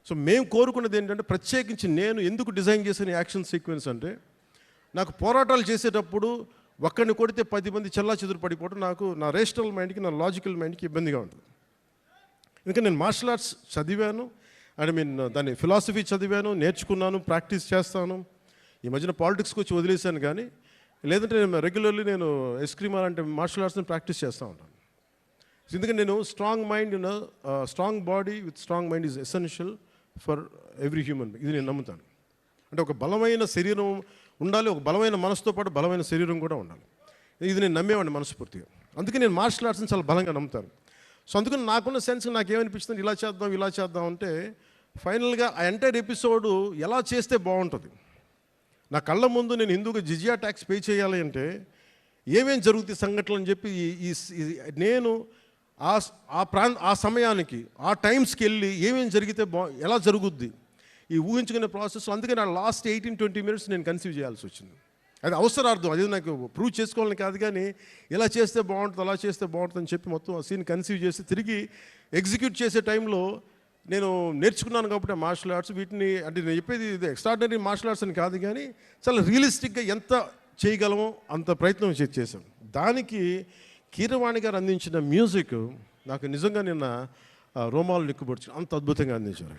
So మేము కోరుకున్నది ఏంటంటే, ప్రత్యేకించి నేను ఎందుకు డిజైన్ చేసిన యాక్షన్ సీక్వెన్స్ అంటే, నాకు పోరాటాలు చేసేటప్పుడు ఒక్కడిని కొడితే 10 మంది చెల్లా చెదురు పడిపోవడం నాకు నా రేషనల్ మైండ్కి, నా లాజికల్ మైండ్కి ఇబ్బందిగా ఉంటుంది. ఎందుకంటే నేను మార్షల్ ఆర్ట్స్ చదివాను, దాని ఫిలాసఫీ చదివాను, నేర్చుకున్నాను, ప్రాక్టీస్ చేస్తాను. ఈ మధ్యన పాలిటిక్స్కి వచ్చి వదిలేశాను, కానీ లేదంటే నేను రెగ్యులర్లీ నేను ఎస్క్రీమ్ అంటే మార్షల్ ఆర్ట్స్ని ప్రాక్టీస్ చేస్తూ ఉంటాను. ఎందుకంటే నేను strong mind, strong body with strong mind is essential for every human. ఇది నేను నమ్ముతాను. అంటే ఒక బలమైన శరీరం ఉండాలి, ఒక బలమైన మనసుతో పాటు బలమైన శరీరం కూడా ఉండాలి. ఇది నేను నమ్మేవాడిని మనస్ఫూర్తిగా. అందుకే నేను మార్షల్ ఆర్ట్స్ని చాలా బలంగా నమ్ముతాను. సో అందుకని నాకున్న సెన్స్ నాకేమనిపిస్తుంది, ఇలా చేద్దాం అంటే ఫైనల్గా ఆ ఎంటైర్ ఎపిసోడు ఎలా చేస్తే బాగుంటుంది. నా కళ్ళ ముందు నేను హిందూగా జిజియా ట్యాక్స్ పే చేయాలి అంటే ఏమేం జరుగుతాయి సంఘటనలు అని చెప్పి నేను ఆ సమయానికి ఆ టైమ్స్కి వెళ్ళి ఏమేం జరిగితే ఎలా జరుగుద్ది ఈ ఊహించుకునే ప్రాసెస్. అందుకే నా లాస్ట్ 18-20 minutes నేను కన్సీవ్ చేయాల్సి వచ్చింది. అది అవసరార్థం, అది నాకు ప్రూవ్ చేసుకోవాలని కాదు, కానీ ఇలా చేస్తే బాగుంటుంది, అలా చేస్తే బాగుంటుంది అని చెప్పి మొత్తం ఆ సీన్ కన్సీవ్ చేసి తిరిగి ఎగ్జిక్యూట్ చేసే టైంలో నేను నేర్చుకున్నాను కాబట్టి ఆ మార్షల్ ఆర్ట్స్. వీటిని అంటే నేను చెప్పేది ఇది ఎక్స్ట్రాడినరీ మార్షల్ ఆర్ట్స్ అని కాదు, కానీ చాలా రియలిస్టిక్గా ఎంత చేయగలమో అంత ప్రయత్నం చేశాం. దానికి కీరవాణి గారు అందించిన మ్యూజిక్ నాకు నిజంగా నిన్న రోమాలు నిక్కుబొడిచి అంత అద్భుతంగా అందించారు.